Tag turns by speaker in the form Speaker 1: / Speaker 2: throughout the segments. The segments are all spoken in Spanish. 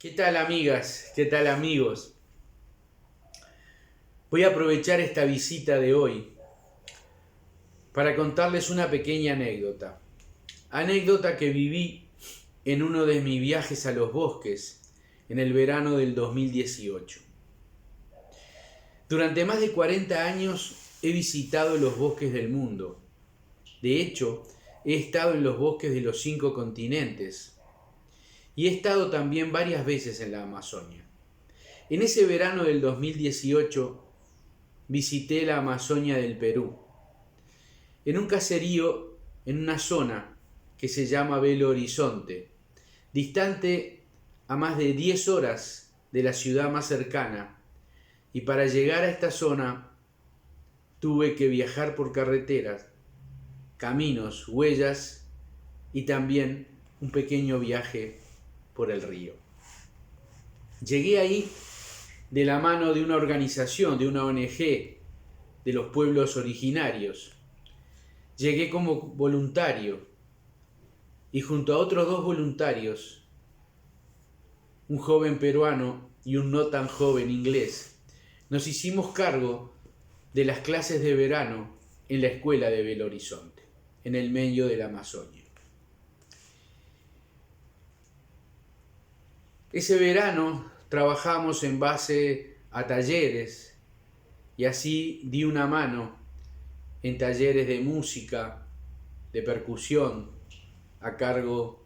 Speaker 1: ¿Qué tal, amigas? ¿Qué tal, amigos? Voy a aprovechar esta visita de hoy para contarles una pequeña anécdota. Anécdota que viví en uno de mis viajes a los bosques en el verano del 2018. Durante más de 40 años he visitado los bosques del mundo. De hecho, he estado en los bosques de los 5 continentes y he estado también varias veces en la Amazonia. En ese verano del 2018 visité la Amazonia del Perú, en un caserío en una zona que se llama Belo Horizonte, distante a más de 10 horas de la ciudad más cercana, y para llegar a esta zona tuve que viajar por carreteras, caminos, huellas y también un pequeño viaje por el río. Llegué ahí de la mano de una organización, de una ONG, de los pueblos originarios. Llegué como voluntario y junto a otros 2 voluntarios, un joven peruano y un no tan joven inglés, nos hicimos cargo de las clases de verano en la escuela de Belo Horizonte, en el medio de la Amazonia. Ese verano trabajamos en base a talleres y así di una mano en talleres de música, de percusión, a cargo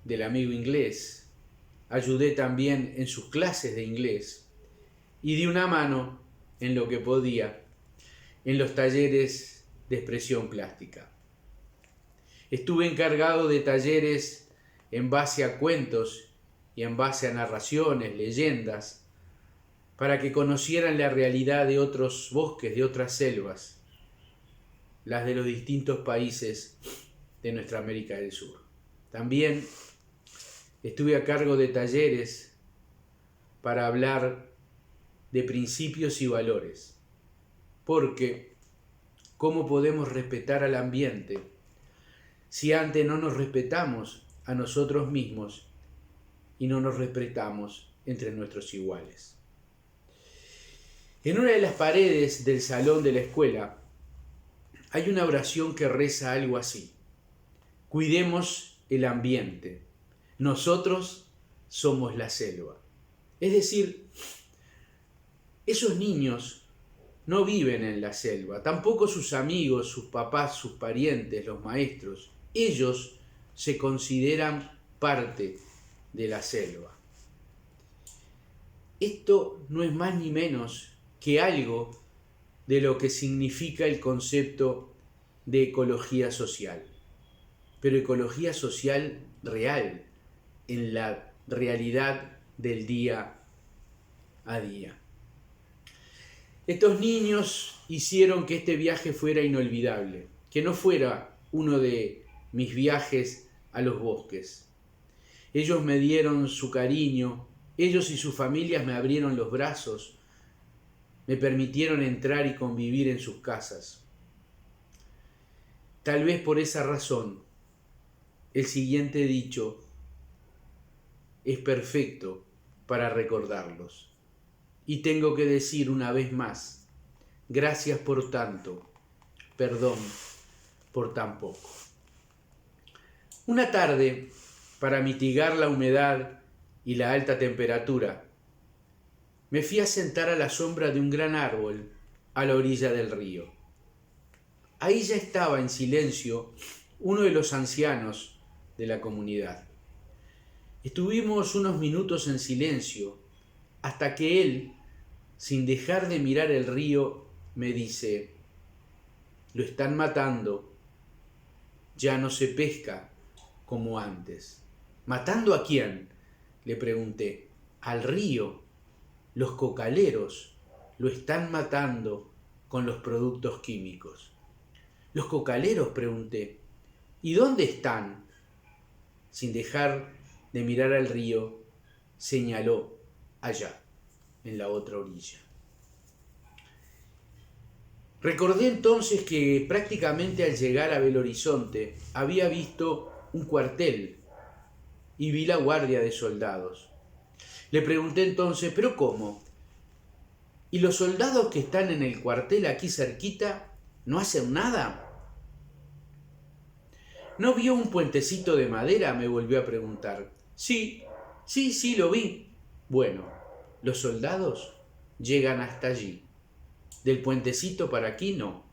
Speaker 1: del amigo inglés. Ayudé también en sus clases de inglés y di una mano en lo que podía en los talleres de expresión plástica. Estuve encargado de talleres en base a cuentos y en base a narraciones, leyendas, para que conocieran la realidad de otros bosques, de otras selvas, las de los distintos países de nuestra América del Sur. También estuve a cargo de talleres para hablar de principios y valores, porque ¿cómo podemos respetar al ambiente si antes no nos respetamos a nosotros mismos y no nos respetamos entre nuestros iguales? En una de las paredes del salón de la escuela hay una oración que reza algo así: cuidemos el ambiente, nosotros somos la selva. Es decir, esos niños no viven en la selva, tampoco sus amigos, sus papás, sus parientes, los maestros. Ellos se consideran parte de la selva. Esto no es más ni menos que algo de lo que significa el concepto de ecología social, pero ecología social real, en la realidad del día a día. Estos niños hicieron que este viaje fuera inolvidable, que no fuera uno de mis viajes a los bosques. Ellos me dieron su cariño, ellos y sus familias me abrieron los brazos, me permitieron entrar y convivir en sus casas. Tal vez por esa razón, el siguiente dicho es perfecto para recordarlos. Y tengo que decir una vez más: gracias por tanto, perdón por tan poco. Una tarde, para mitigar la humedad y la alta temperatura, me fui a sentar a la sombra de un gran árbol a la orilla del río. Ahí ya estaba en silencio uno de los ancianos de la comunidad. Estuvimos unos minutos en silencio hasta que él, sin dejar de mirar el río, me dice: lo están matando, ya no se pesca como antes. ¿Matando a quién?, le pregunté. Al río. Los cocaleros lo están matando con los productos químicos. ¿Los cocaleros?, pregunté. ¿Y dónde están? Sin dejar de mirar al río, señaló allá, en la otra orilla. Recordé entonces que prácticamente al llegar a Belo Horizonte había visto un cuartel y vi la guardia de soldados. Le pregunté entonces, ¿pero cómo? ¿Y los soldados que están en el cuartel aquí cerquita no hacen nada? ¿No vio un puentecito de madera?, me volvió a preguntar. Sí, sí, lo vi. Bueno, los soldados llegan hasta allí. Del puentecito para aquí no.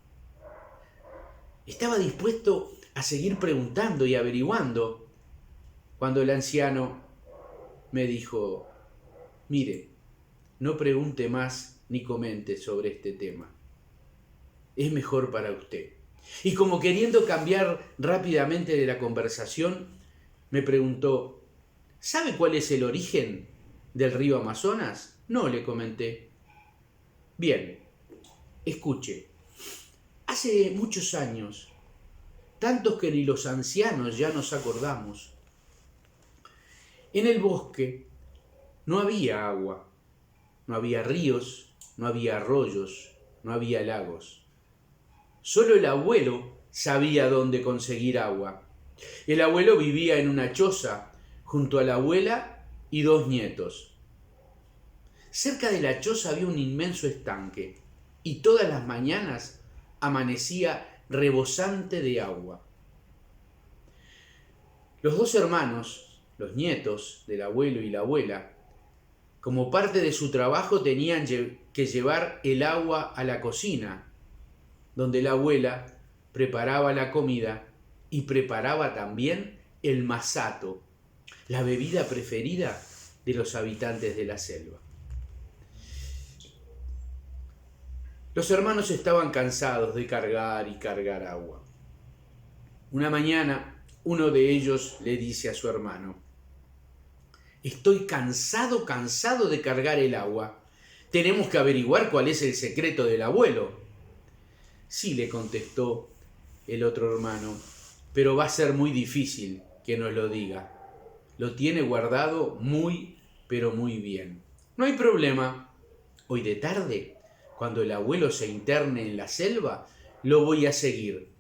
Speaker 1: Estaba dispuesto a seguir preguntando y averiguando cuando el anciano me dijo, mire, no pregunte más ni comente sobre este tema. Es mejor para usted. Y como queriendo cambiar rápidamente de la conversación, me preguntó, ¿sabe cuál es el origen del río Amazonas? No, le comenté. Bien, escuche. Hace muchos años, tantos que ni los ancianos ya nos acordamos, en el bosque no había agua, no había ríos, no había arroyos, no había lagos. Solo el abuelo sabía dónde conseguir agua. El abuelo vivía en una choza junto a la abuela y 2 nietos. Cerca de la choza había un inmenso estanque y todas las mañanas amanecía rebosante de agua. Los 2 hermanos, los nietos del abuelo y la abuela, como parte de su trabajo tenían que llevar el agua a la cocina, donde la abuela preparaba la comida y preparaba también el masato, la bebida preferida de los habitantes de la selva. Los hermanos estaban cansados de cargar y cargar agua. Una mañana, uno de ellos le dice a su hermano, «Estoy cansado de cargar el agua. Tenemos que averiguar cuál es el secreto del abuelo». «Sí», le contestó el otro hermano, «pero va a ser muy difícil que nos lo diga. Lo tiene guardado muy, pero muy bien». «No hay problema. Hoy de tarde, cuando el abuelo se interne en la selva, lo voy a seguir.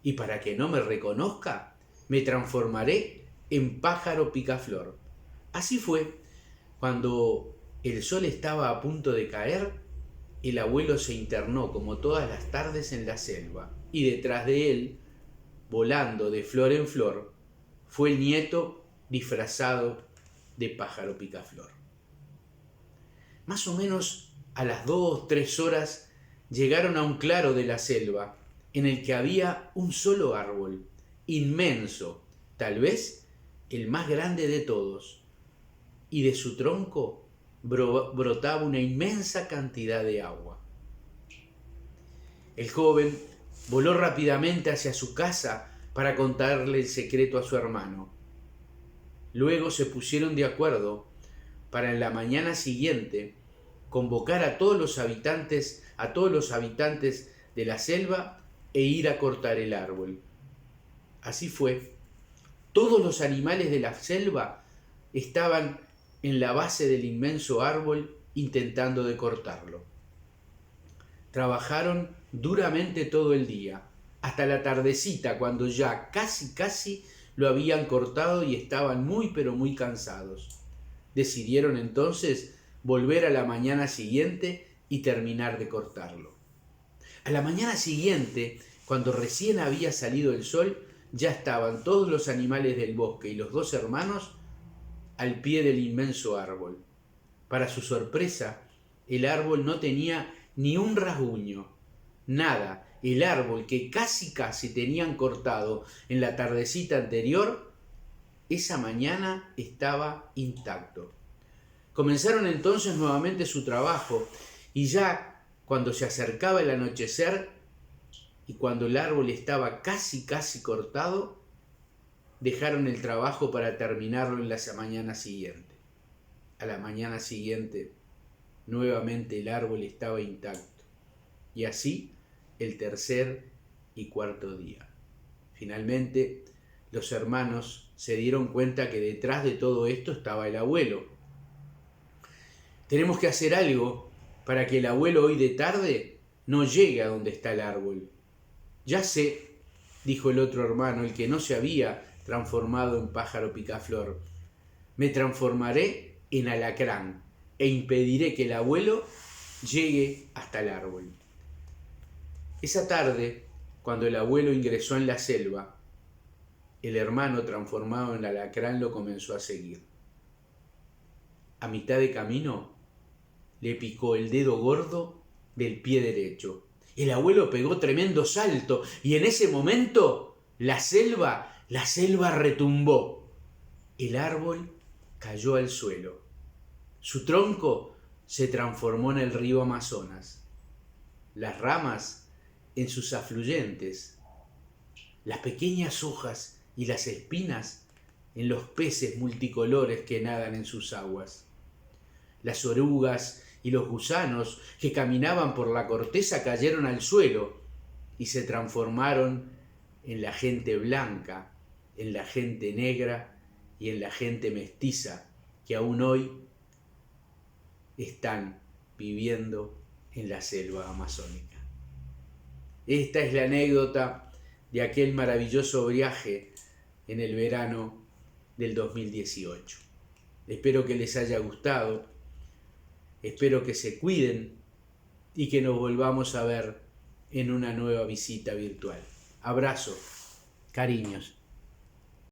Speaker 1: Y para que no me reconozca, me transformaré en pájaro picaflor». Así fue. Cuando el sol estaba a punto de caer, el abuelo se internó como todas las tardes en la selva, y detrás de él, volando de flor en flor, fue el nieto disfrazado de pájaro picaflor. Más o menos a las 2-3 horas llegaron a un claro de la selva en el que había un solo árbol, inmenso, tal vez el más grande de todos, y de su tronco brotaba una inmensa cantidad de agua. El joven voló rápidamente hacia su casa para contarle el secreto a su hermano. Luego se pusieron de acuerdo para en la mañana siguiente convocar a todos los habitantes de la selva e ir a cortar el árbol. Así fue. Todos los animales de la selva estaban en la base del inmenso árbol intentando de cortarlo. Trabajaron duramente todo el día, hasta la tardecita, cuando ya casi lo habían cortado y estaban muy pero muy cansados. Decidieron entonces volver a la mañana siguiente y terminar de cortarlo. A la mañana siguiente, cuando recién había salido el sol, ya estaban todos los animales del bosque y los 2 hermanos al pie del inmenso árbol. Para su sorpresa, el árbol no tenía ni un rasguño, nada. El árbol que casi tenían cortado en la tardecita anterior, esa mañana estaba intacto. Comenzaron entonces nuevamente su trabajo, y ya cuando se acercaba el anochecer y cuando el árbol estaba casi cortado, dejaron el trabajo para terminarlo en la mañana siguiente. A la mañana siguiente, nuevamente el árbol estaba intacto. Y así el tercer y cuarto día. Finalmente, los hermanos se dieron cuenta que detrás de todo esto estaba el abuelo. Tenemos que hacer algo para que el abuelo hoy de tarde no llegue a donde está el árbol. Ya sé, dijo el otro hermano, el que no se había transformado en pájaro picaflor. Me transformaré en alacrán e impediré que el abuelo llegue hasta el árbol. Esa tarde, cuando el abuelo ingresó en la selva, el hermano transformado en alacrán lo comenzó a seguir. A mitad de camino, le picó el dedo gordo del pie derecho. El abuelo pegó tremendo salto y en ese momento la selva retumbó. El árbol cayó al suelo. Su tronco se transformó en el río Amazonas. Las ramas en sus afluentes. Las pequeñas hojas y las espinas en los peces multicolores que nadan en sus aguas. Las orugas y los gusanos que caminaban por la corteza cayeron al suelo y se transformaron en la gente blanca, en la gente negra y en la gente mestiza que aún hoy están viviendo en la selva amazónica. Esta es la anécdota de aquel maravilloso viaje en el verano del 2018. Espero que les haya gustado, espero que se cuiden y que nos volvamos a ver en una nueva visita virtual. Abrazo, cariños.